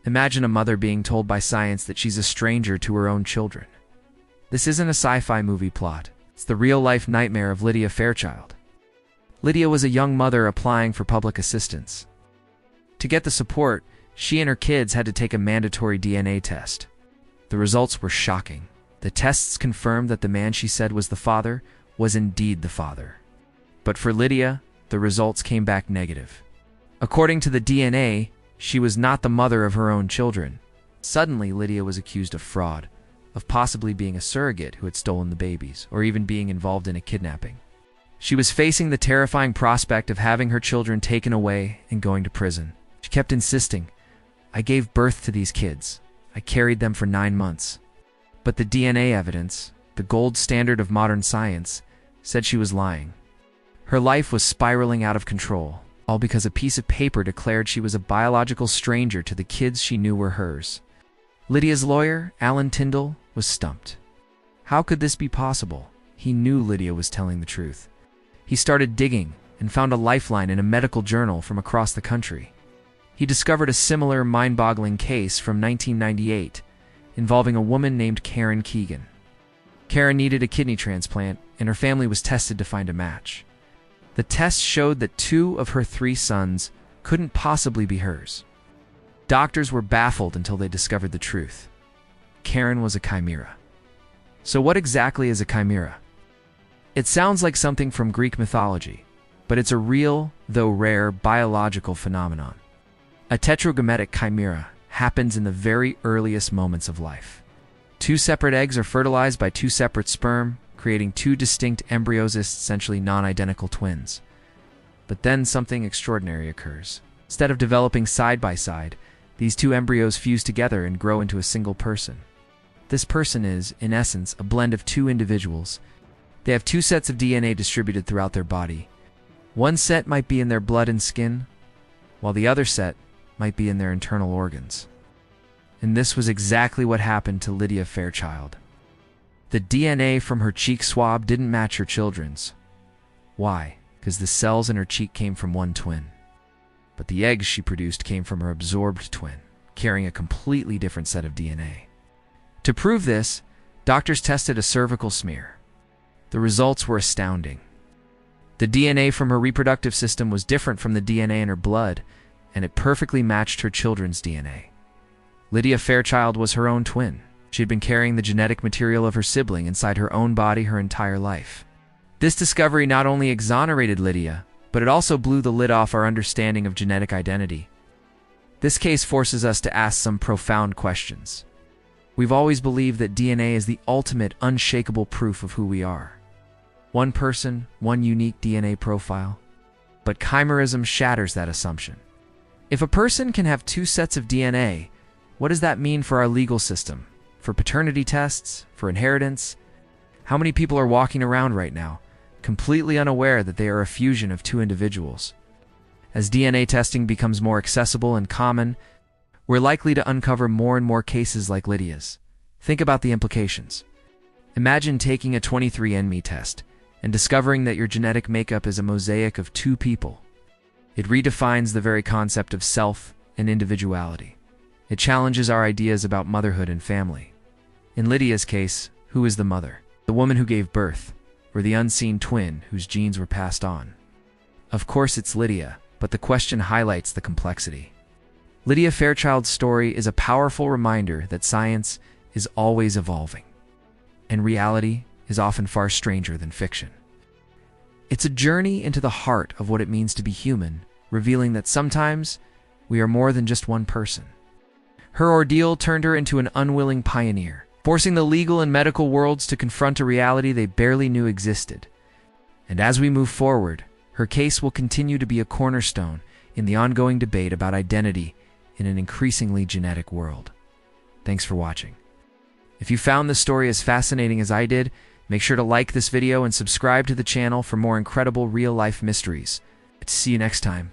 Imagine a mother being told by science that she's a stranger to her own children. This isn't a sci-fi movie plot. It's the real-life nightmare of Lydia Fairchild. Lydia was a young mother applying for public assistance. To get the support, she and her kids had to take a mandatory DNA test. The results were shocking. The tests confirmed that the man she said was the father was indeed the father. But for Lydia, the results came back negative. According to the DNA, she was not the mother of her own children. Suddenly, Lydia was accused of fraud, of possibly being a surrogate who had stolen the babies, or even being involved in a kidnapping. She was facing the terrifying prospect of having her children taken away and going to prison. She kept insisting, "I gave birth to these kids. I carried them for 9 months." But the DNA evidence, the gold standard of modern science, said she was lying. Her life was spiraling out of control, all because a piece of paper declared she was a biological stranger to the kids she knew were hers. Lydia's lawyer, Alan Tyndall, was stumped. How could this be possible? He knew Lydia was telling the truth. He started digging and found a lifeline in a medical journal from across the country. He discovered a similar mind-boggling case from 1998 involving a woman named Karen Keegan. Karen needed a kidney transplant, and her family was tested to find a match. The test showed that 2 of her 3 sons couldn't possibly be hers. Doctors were baffled until they discovered the truth. Karen was a chimera. So what exactly is a chimera? It sounds like something from Greek mythology, but it's a real, though rare, biological phenomenon. A tetragametic chimera happens in the very earliest moments of life. 2 separate eggs are fertilized by 2 separate sperm, creating 2 distinct embryos, essentially non-identical twins. But then something extraordinary occurs. Instead of developing side by side, these 2 embryos fuse together and grow into a single person. This person is, in essence, a blend of 2 individuals. They have 2 sets of DNA distributed throughout their body. One set might be in their blood and skin, while the other set might be in their internal organs. And this was exactly what happened to Lydia Fairchild. The DNA from her cheek swab didn't match her children's. Why? Because the cells in her cheek came from one twin. But the eggs she produced came from her absorbed twin, carrying a completely different set of DNA. To prove this, doctors tested a cervical smear. The results were astounding. The DNA from her reproductive system was different from the DNA in her blood, and it perfectly matched her children's DNA. Lydia Fairchild was her own twin. She had been carrying the genetic material of her sibling inside her own body her entire life. This discovery not only exonerated Lydia, but it also blew the lid off our understanding of genetic identity. This case forces us to ask some profound questions. We've always believed that DNA is the ultimate, unshakable proof of who we are. One person, one unique DNA profile. But chimerism shatters that assumption. If a person can have 2 sets of DNA, what does that mean for our legal system? For paternity tests? For inheritance? How many people are walking around right now, completely unaware that they are a fusion of 2 individuals? As DNA testing becomes more accessible and common, we're likely to uncover more and more cases like Lydia's. Think about the implications. Imagine taking a 23andMe test and discovering that your genetic makeup is a mosaic of 2 people. It redefines the very concept of self and individuality. It challenges our ideas about motherhood and family. In Lydia's case, who is the mother? The woman who gave birth, or the unseen twin whose genes were passed on? Of course it's Lydia, but the question highlights the complexity. Lydia Fairchild's story is a powerful reminder that science is always evolving, and reality is often far stranger than fiction. It's a journey into the heart of what it means to be human, revealing that sometimes we are more than just one person. Her ordeal turned her into an unwilling pioneer, forcing the legal and medical worlds to confront a reality they barely knew existed. And as we move forward, her case will continue to be a cornerstone in the ongoing debate about identity in an increasingly genetic world. Thanks for watching. If you found this story as fascinating as I did, make sure to like this video and subscribe to the channel for more incredible real-life mysteries. See you next time.